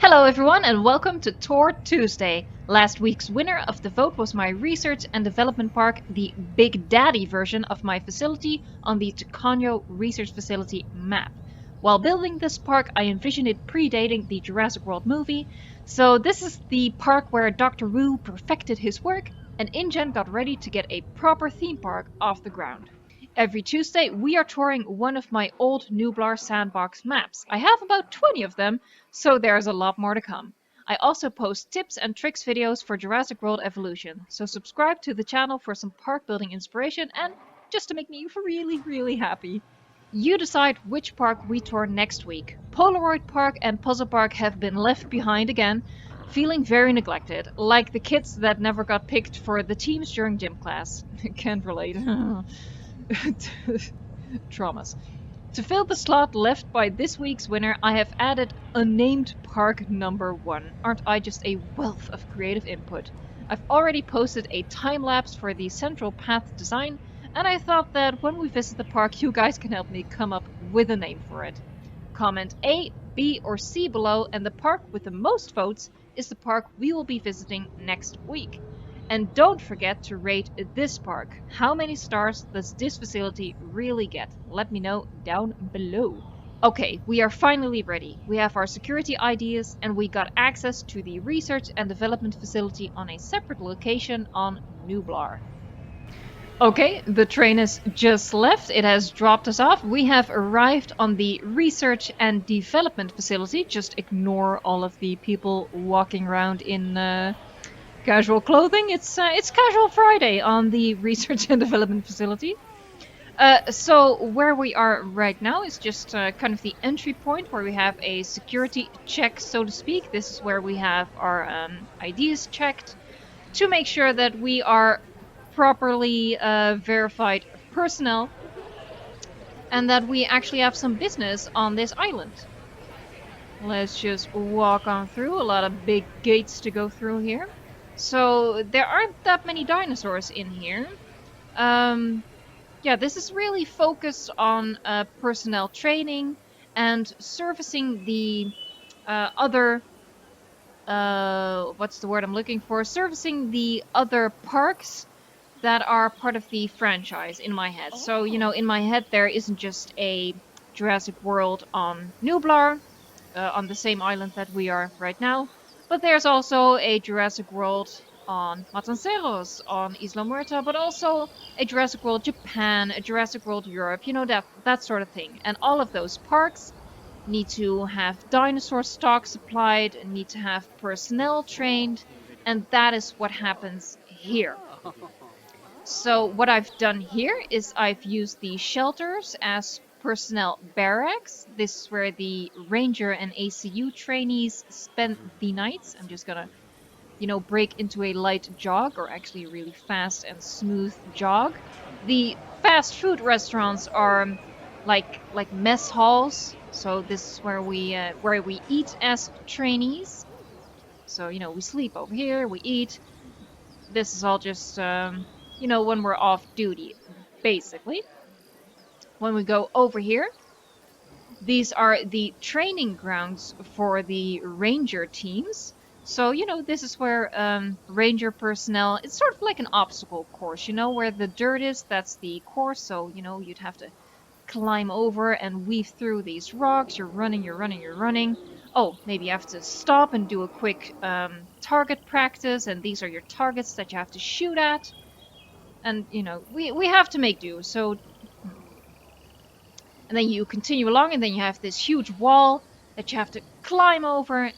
Hello everyone and welcome to Tour Tuesday. Last week's winner of the vote was my research and development park, the Big Daddy version of my facility on the Taconio Research Facility map. While building this park, I envisioned it predating the Jurassic World movie, so this is the park where Dr. Wu perfected his work and InGen got ready to get a proper theme park off the ground. Every Tuesday, we are touring one of my old Nublar sandbox maps. I have about 20 of them, so there's a lot more to come. I also post tips and tricks videos for Jurassic World Evolution, so subscribe to the channel for some park building inspiration and just to make me really happy. You decide which park we tour next week. Polaroid Park and Puzzle Park have been left behind again, feeling very neglected, like the kids that never got picked for the teams during gym class. Can't relate. Traumas. To fill the slot left by this week's winner, I have added unnamed park number 1. Aren't I just a wealth of creative input? I've already posted a time lapse for the central path design, and I thought that when we visit the park, you guys can help me come up with a name for it. Comment A, B, or C below, and the park with the most votes is the park we will be visiting next week. And don't forget to rate this park. How many stars does this facility really get? Let me know down below. Okay, we are finally ready. We have our security ideas and we got access to the research and development facility on a separate location on Nublar. Okay, the train has just left. It has dropped us off. We have arrived on the research and development facility. Just ignore all of the people walking around in casual clothing. It's Casual Friday on the research and development facility. So where we are right now is just kind of the entry point where we have a security check, so to speak. This is where we have our IDs checked to make sure that we are properly verified personnel and that we actually have some business on this island. Let's just walk on through. A lot of big gates to go through here. So there aren't that many dinosaurs in here. Yeah, this is really focused on personnel training and servicing the other... what's the word I'm looking for? Servicing the other parks that are part of the franchise in my head. So, you know, in my head there isn't just a Jurassic World on Nublar, on the same island that we are right now, but there's also a Jurassic World on Matanceros, on Isla Muerta, but also a Jurassic World Japan, a Jurassic World Europe, you know, that sort of thing. And all of those parks need to have dinosaur stock supplied, need to have personnel trained, and that is what happens here. So what I've done here is I've used the shelters as personnel barracks. This is where the ranger and ACU trainees spend the nights. I'm just gonna, you know, break into a light jog, or actually a really fast and smooth jog. The fast food restaurants are like mess halls. So this is where we eat as trainees. So, you know, we sleep over here, we eat. This is all just, you know, when we're off duty, basically. When we go over here, these are the training grounds for the ranger teams. So, you know, this is where ranger personnel, it's sort of like an obstacle course, you know, where the dirt is, that's the course. So, you know, you'd have to climb over and weave through these rocks. You're running. Oh, maybe you have to stop and do a quick target practice, and these are your targets that you have to shoot at. And, you know, we have to make do, so... And then you continue along, and then you have this huge wall that you have to climb over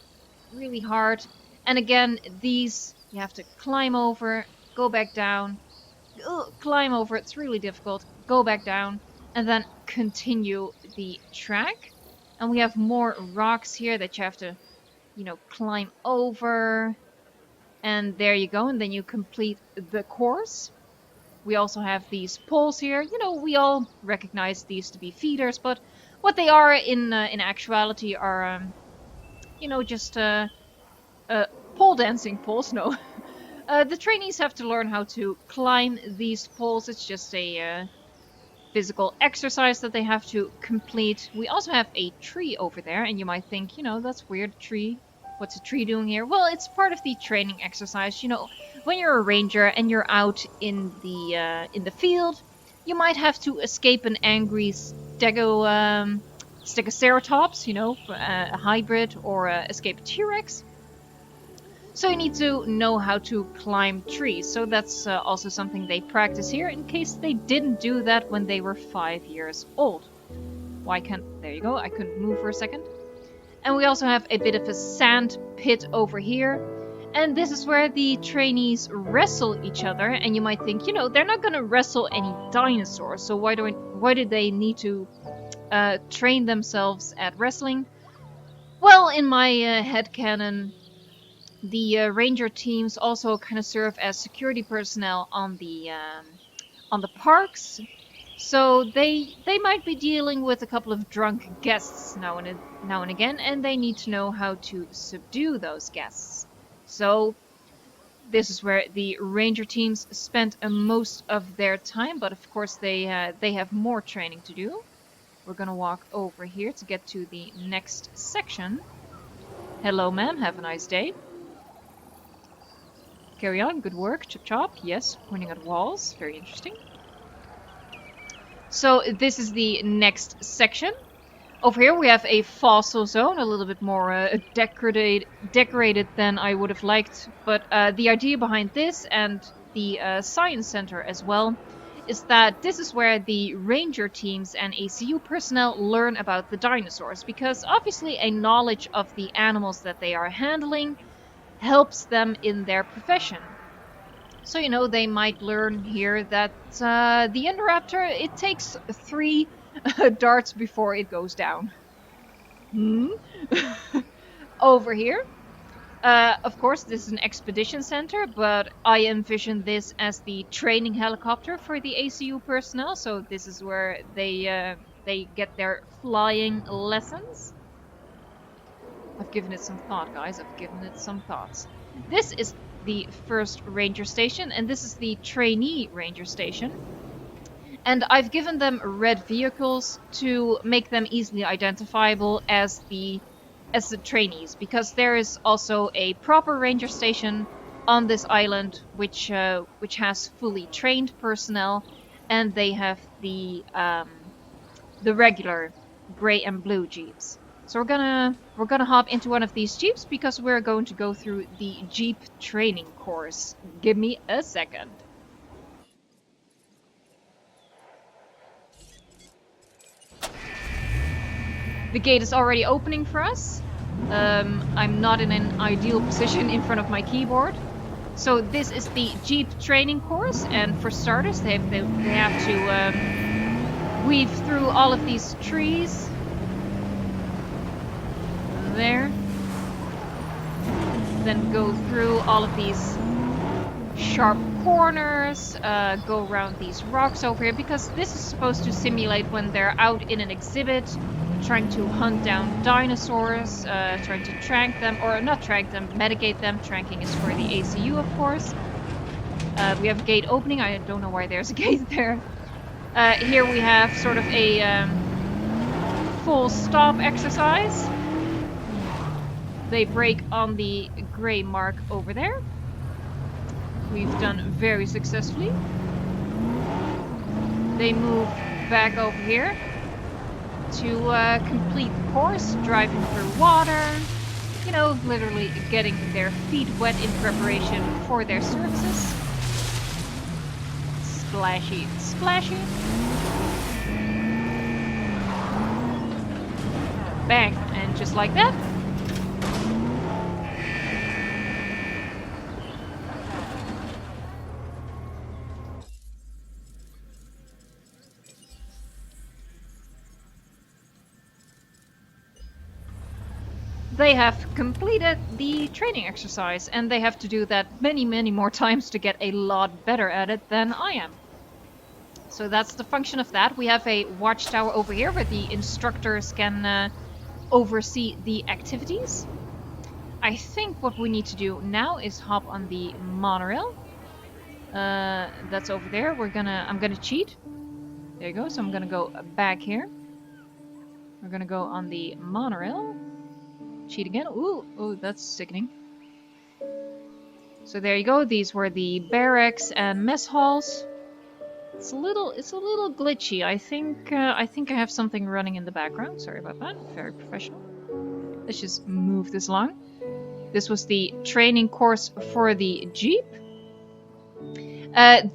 really hard. And again, these you have to climb over, go back down, climb over, it's really difficult, go back down, and then continue the track. And we have more rocks here that you have to, you know, climb over. And there you go, and then you complete the course. We also have these poles here. You know, we all recognize these to be feeders, but what they are in actuality are, you know, just pole dancing poles. No, the trainees have to learn how to climb these poles. It's just a physical exercise that they have to complete. We also have a tree over there, and you might think, you know, that's weird, tree What's a tree doing here? Well, it's part of the training exercise. You know, when you're a ranger and you're out in the field, you might have to escape an angry stegoceratops, you know, a hybrid, or escape a T-Rex. So you need to know how to climb trees. So that's also something they practice here in case they didn't do that when they were 5 years old. Why can't... There you go, I couldn't move for a second. And we also have a bit of a sand pit over here. And this is where the trainees wrestle each other. And you might think, you know, they're not going to wrestle any dinosaurs. So why do they need to train themselves at wrestling? Well, in my headcanon, the ranger teams also kind of serve as security personnel on the parks. So they might be dealing with a couple of drunk guests now and again, and they need to know how to subdue those guests. So this is where the ranger teams spend most of their time, but of course they have more training to do. We're gonna walk over here to get to the next section. Hello, ma'am. Have a nice day. Carry on. Good work. Chop chop. Yes. Pointing at walls. Very interesting. So this is the next section. Over here we have a fossil zone, a little bit more decorated than I would have liked. But the idea behind this, and the science center as well, is that this is where the ranger teams and ACU personnel learn about the dinosaurs. Because obviously a knowledge of the animals that they are handling helps them in their profession. So, you know, they might learn here that the Indoraptor, it takes 3 darts before it goes down. Over here. Of course, this is an expedition center, but I envision this as the training helicopter for the ACU personnel. So this is where they get their flying lessons. I've given it some thought, guys. I've given it some thoughts. This is the first ranger station, and this is the trainee ranger station. And I've given them red vehicles to make them easily identifiable as the trainees, because there is also a proper ranger station on this island which has fully trained personnel, and they have the regular gray and blue jeeps. So we're gonna hop into one of these jeeps because we're going to go through the Jeep training course. Give me a second. The gate is already opening for us. I'm not in an ideal position in front of my keyboard. So this is the Jeep training course, and for starters they have to weave through all of these trees. There. Then go through all of these sharp corners, go around these rocks over here, because this is supposed to simulate when they're out in an exhibit, trying to hunt down dinosaurs, trying to trank them, or not trank them, medicate them. Tranking is for the ACU, of course. We have a gate opening. I don't know why there's a gate there. Here we have sort of a full stop exercise. They break on the gray mark over there. We've done very successfully. They move back over here to complete the course, driving through water. You know, literally getting their feet wet in preparation for their services. Splashy, splashy. Bang, and just like that. They have completed the training exercise, and they have to do that many, many more times to get a lot better at it than I am. So that's the function of that. We have a watchtower over here where the instructors can oversee the activities. I think what we need to do now is hop on the monorail. That's over there. I'm gonna cheat. There you go. So I'm gonna go back here. We're gonna go on the monorail. cheat again. Ooh, oh, that's sickening. So there you go. These were the barracks and mess halls. It's a little glitchy. I think I have something running in the background. Sorry about that. Very professional. Let's just move this along. This was the training course for the Jeep.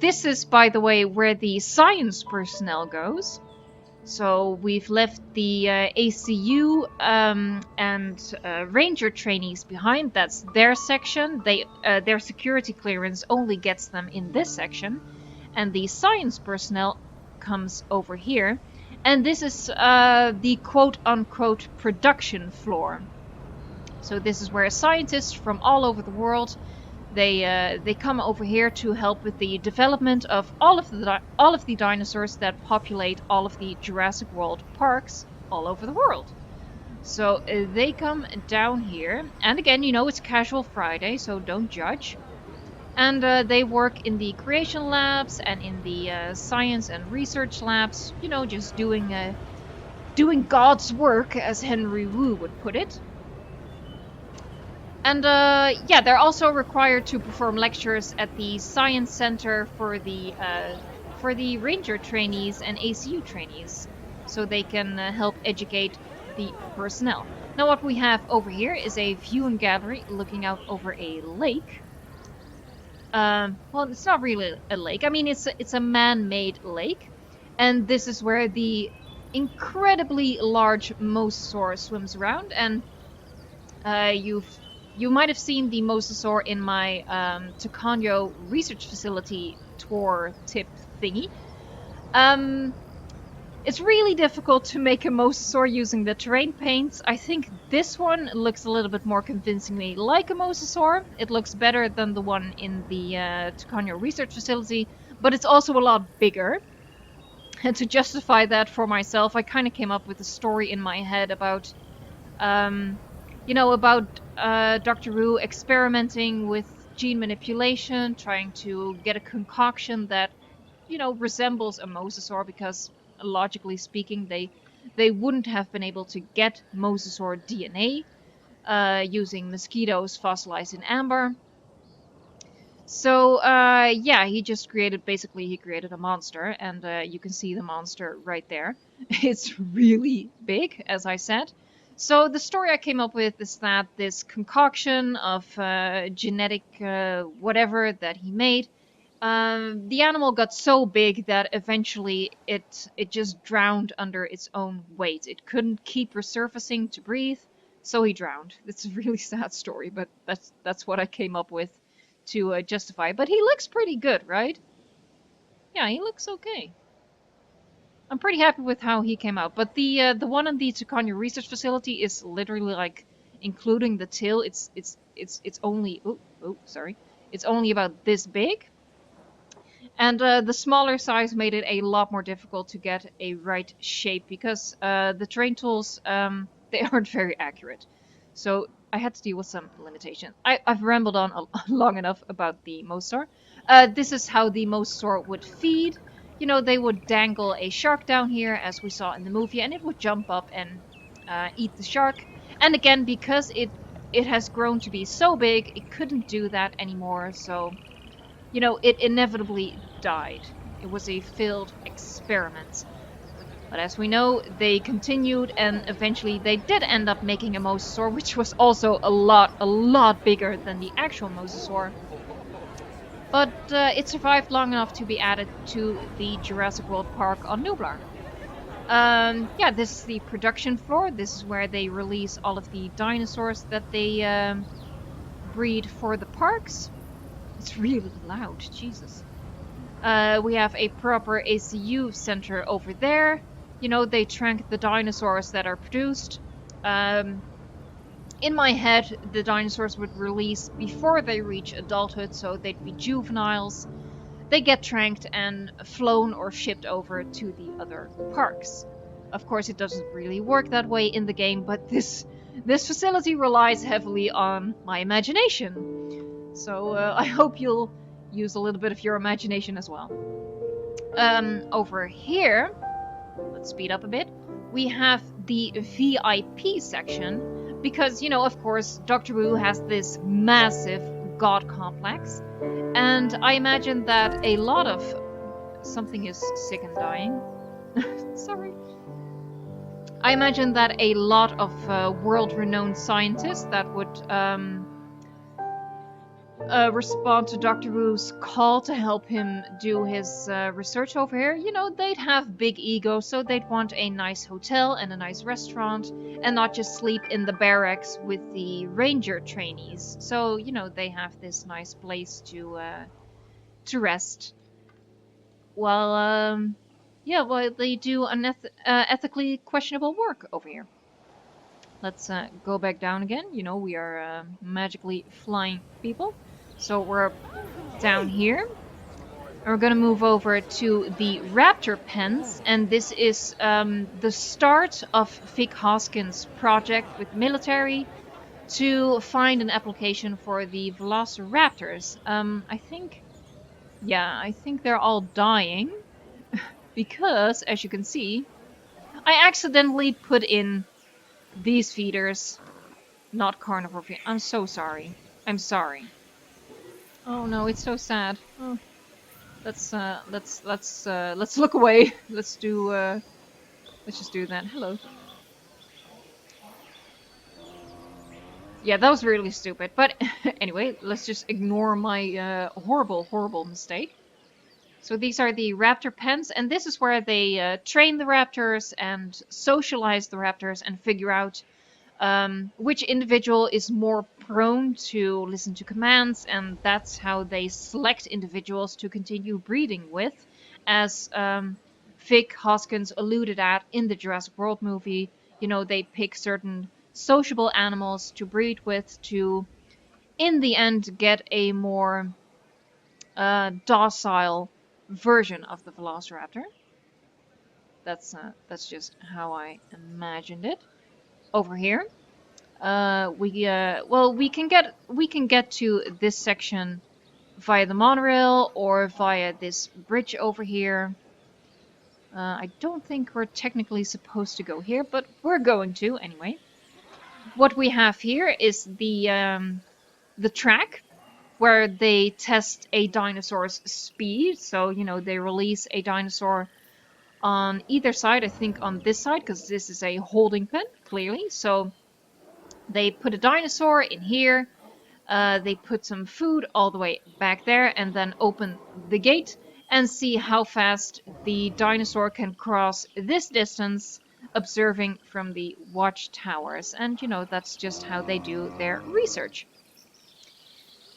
This is, by the way, where the science personnel goes. So we've left the ACU and Ranger trainees behind. That's their section. Their security clearance only gets them in this section, and the science personnel comes over here. And this is the quote-unquote production floor. So this is where scientists from all over the world they come over here to help with the development of all of the dinosaurs that populate all of the Jurassic World parks all over the world. So they come down here, and again, you know, it's Casual Friday, so don't judge. And they work in the creation labs and in the science and research labs, you know, just doing God's work, as Henry Wu would put it. And yeah, they're also required to perform lectures at the Science Center for the Ranger trainees and ACU trainees, so they can help educate the personnel. Now what we have over here is a viewing gallery looking out over a lake. Well, it's not really a lake. I mean, it's a man-made lake, and this is where the incredibly large Mosasaur swims around. And you might have seen the Mosasaur in my Tacanio research facility tour tip thingy. It's really difficult to make a Mosasaur using the terrain paints. I think this one looks a little bit more convincingly like a Mosasaur. It looks better than the one in the Tacanio research facility, but it's also a lot bigger. And to justify that for myself, I kind of came up with a story in my head about you know, about Dr. Wu experimenting with gene manipulation, trying to get a concoction that, you know, resembles a Mosasaur, because logically speaking, they wouldn't have been able to get Mosasaur DNA using mosquitoes fossilized in amber. So yeah, he created a monster, and you can see the monster right there. It's really big, as I said. So the story I came up with is that this concoction of genetic whatever that he made, the animal got so big that eventually it just drowned under its own weight. It couldn't keep resurfacing to breathe, so he drowned. It's a really sad story, but that's what I came up with to justify. But he looks pretty good, right? Yeah, he looks okay. I'm pretty happy with how he came out. But the one in the Tacanio research facility is literally like, including the tail, it's only sorry, it's only about this big. And the smaller size made it a lot more difficult to get a right shape, because the terrain tools they aren't very accurate. So I had to deal with some limitation. I've rambled on long enough about the Mosasaur. This is how the Mosasaur would feed. You know, they would dangle a shark down here, as we saw in the movie, and it would jump up and eat the shark. And again, because it has grown to be so big, it couldn't do that anymore, so, you know, it inevitably died. It was a failed experiment. But as we know, they continued, and eventually they did end up making a Mosasaur, which was also a lot bigger than the actual Mosasaur. But it survived long enough to be added to the Jurassic World Park on Nublar. Yeah, this is the production floor. This is where they release all of the dinosaurs that they breed for the parks. It's really loud, Jesus. We have a proper ACU center over there. You know, they track the dinosaurs that are produced. In my head, the dinosaurs would release before they reach adulthood, so they'd be juveniles. They get tranked and flown or shipped over to the other parks. Of course, it doesn't really work that way in the game, but this facility relies heavily on my imagination. So I hope you'll use a little bit of your imagination as well. Over here, let's speed up a bit. We have the VIP section. because, you know, of course, Dr. Wu has this massive god complex, and I imagine that a lot of something is sick and dying. Sorry. I imagine that a lot of world-renowned scientists that would respond to Dr. Wu's call to help him do his research over here, you know, they'd have big egos, so they'd want a nice hotel and a nice restaurant, and not just sleep in the barracks with the ranger trainees. So, you know, they have this nice place to rest. While, yeah, well, they do ethically questionable work over here. Let's go back down again. You know, we are magically flying people. So we're down here. We're gonna move over to the Raptor pens, and this is the start of Vic Hoskins' project with military to find an application for the Velociraptors. I think, yeah, I think they're all dying because, as you can see, I accidentally put in these feeders, not carnivore feed. I'm so sorry. I'm sorry. Oh no, it's so sad. Oh. Let's look away. Let's just do that. Hello. Yeah, that was really stupid. But anyway, let's just ignore my horrible mistake. So these are the raptor pens, and this is where they train the raptors and socialize the raptors and figure out which individual is more prone to listen to commands, and that's how they select individuals to continue breeding with, as Vic Hoskins alluded at in the Jurassic World movie. You know, they pick certain sociable animals to breed with to, in the end, get a more docile version of the Velociraptor. That's just how I imagined it. Over here, well, we can get to this section via the monorail or via this bridge over here. I don't think we're technically supposed to go here, but we're going to anyway. What we have here is the track where they test a dinosaur's speed. So, you know, they release a dinosaur on either side. I think on this side, because this is a holding pen, clearly. So they put a dinosaur in here. They put some food all the way back there and then open the gate and see how fast the dinosaur can cross this distance, observing from the watchtowers. And, you know, that's just how they do their research.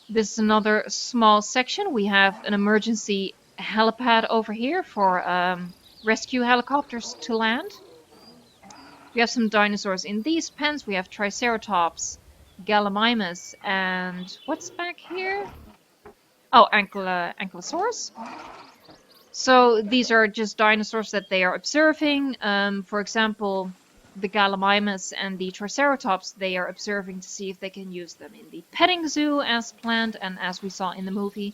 This is another small section. We have an emergency helipad over here for rescue helicopters to land. We have some dinosaurs in these pens. We have Triceratops, Gallimimus, and what's back here? Oh, Ankylosaurus. So these are just dinosaurs that they are observing. For example, the Gallimimus and the Triceratops, they are observing to see if they can use them in the petting zoo as planned and as we saw in the movie.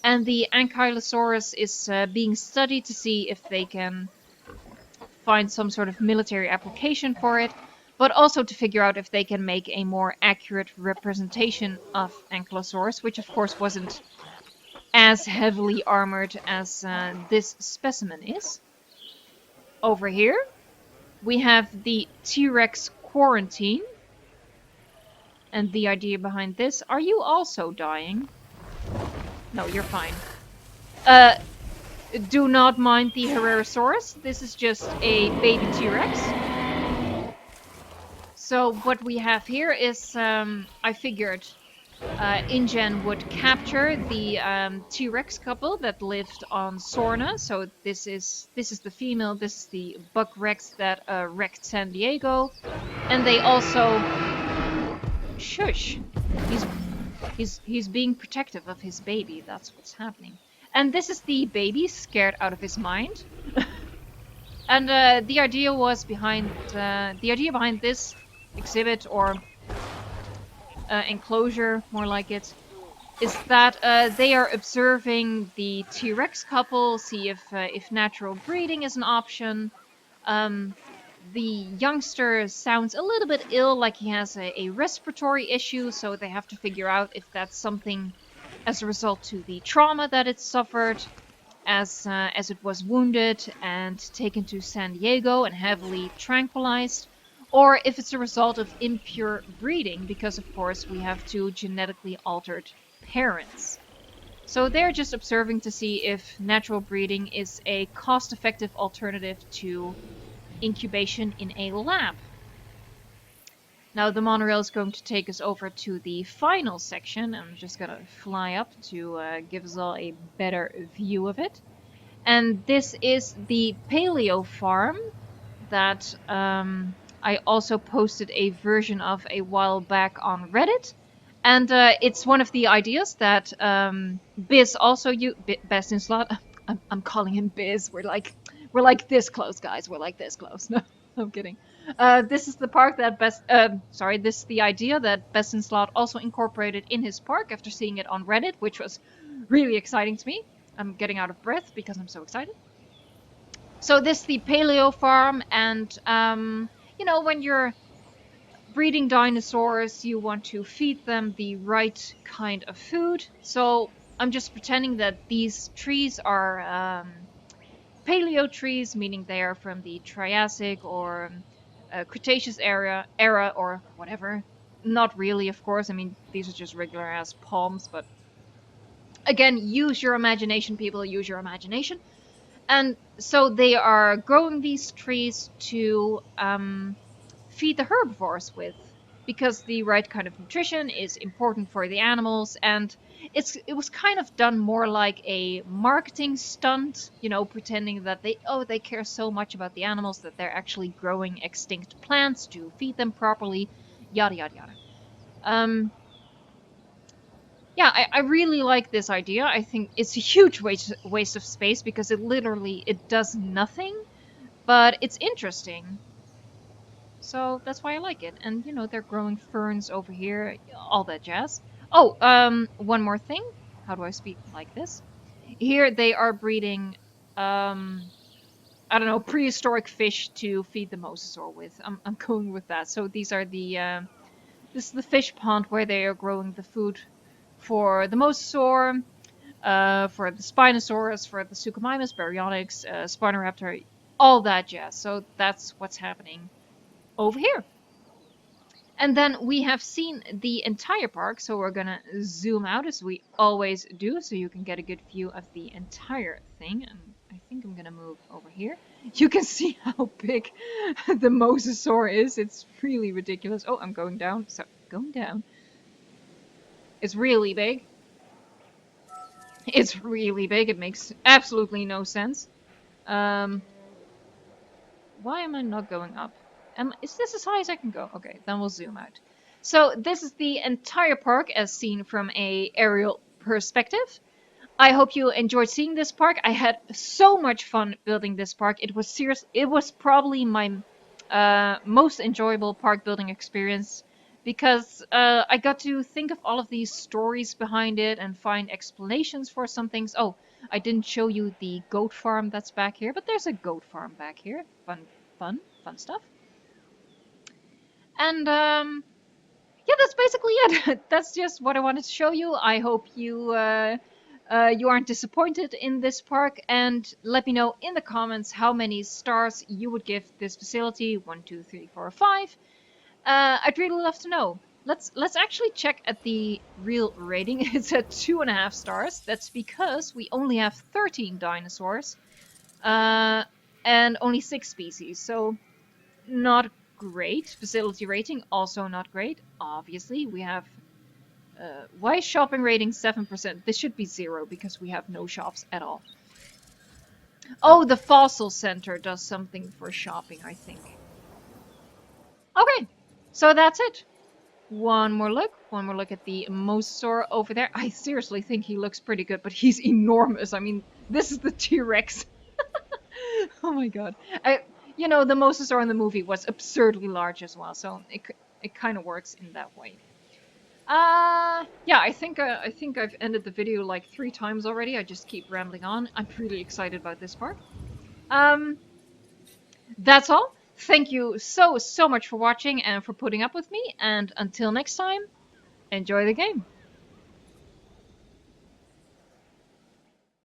And the Ankylosaurus is being studied to see if they can find some sort of military application for it, but also to figure out if they can make a more accurate representation of Ankylosaurus, which of course wasn't as heavily armored as this specimen is. Over here, we have the TRex Quarantine. And the idea behind this, are you also dying? No, you're fine. Do not mind the Herrerasaurus. This is just a baby T-Rex. So what we have here is, I figured InGen would capture the T-Rex couple that lived on Sorna. So this is the female, this is the Buck Rex that wrecked San Diego. And they also... Shush! He's being protective of his baby, that's what's happening. And this is the baby scared out of his mind. And the idea behind this exhibit or enclosure, more like it, is that they are observing the T-Rex couple, see if natural breeding is an option. the youngster sounds a little bit ill, like he has a respiratory issue, so they have to figure out if that's something as a result to the trauma that it suffered as it was wounded and taken to San Diego and heavily tranquilized, or if it's a result of impure breeding, because of course we have two genetically altered parents. So they're just observing to see if natural breeding is a cost-effective alternative to incubation in a lab. Now the monorail is going to take us over to the final section. I'm just gonna fly up to give us all a better view of it. And this is the Paleo Farm that I also posted a version of a while back on Reddit. And it's one of the ideas that Biz also best in slot. I'm calling him Biz. We're like this close, guys. We're like this close. No, I'm kidding. This is the park that this is the idea that Best in Slot also incorporated in his park after seeing it on Reddit, which was really exciting to me. I'm getting out of breath because I'm so excited. So this is the Paleo Farm, and you know, when you're breeding dinosaurs, you want to feed them the right kind of food. So I'm just pretending that these trees are paleo trees, meaning they are from the Triassic or Cretaceous era or whatever. Not really, of course. I mean, these are just regular ass palms, but again, use your imagination, people. Use your imagination. And so they are growing these trees to feed the herbivores with, because the right kind of nutrition is important for the animals, and it was kind of done more like a marketing stunt, you know, pretending that they care so much about the animals that they're actually growing extinct plants to feed them properly, yada yada yada. Um, yeah, I really like this idea. I think it's a huge waste of space because it does nothing, but it's interesting. So that's why I like it. And you know, they're growing ferns over here, all that jazz. Oh, one more thing. How do I speak like this? Here they are breeding, um, I don't know, prehistoric fish to feed the mosasaur with. I'm going with that. So these are this is the fish pond where they are growing the food for the mosasaur, for the Spinosaurus, for the Suchomimus, Baryonyx, Spinoraptor, all that jazz. So that's what's happening over here. And then we have seen the entire park, so we're gonna zoom out as we always do, so you can get a good view of the entire thing. And I think I'm gonna move over here. You can see how big the Mosasaur is. It's really ridiculous. Oh, I'm going down. So, going down. It's really big. It's really big. It makes absolutely no sense. Um, why am I not going up? Is this as high as I can go? Okay, then we'll zoom out. So this is the entire park as seen from a aerial perspective. I hope you enjoyed seeing this park. I had so much fun building this park. It was probably my most enjoyable park building experience because I got to think of all of these stories behind it and find explanations for some things. Oh, I didn't show you the goat farm that's back here, but there's a goat farm back here. Fun stuff. And yeah, that's basically it. That's just what I wanted to show you. I hope you aren't disappointed in this park, and let me know in the comments how many stars you would give this facility. 1, 2, 3, 4, 5. I'd really love to know. Let's actually check at the real rating. It's at 2.5 stars. That's because we only have 13 dinosaurs, and only 6 species. So not great. Facility rating also not great. Obviously, we have. Why is shopping rating 7%? This should be 0 because we have no shops at all. Oh, the fossil center does something for shopping, I think. Okay, so that's it. One more look at the Mosasaur over there. I seriously think he looks pretty good, but he's enormous. I mean, this is the T-Rex. Oh my god. You know, the Mosasaur in the movie was absurdly large as well, so it kind of works in that way. Yeah, I think I've ended the video like 3 times already. I just keep rambling on. I'm pretty excited about this part. Um, that's all. Thank you so much for watching and for putting up with me. And until next time, enjoy the game.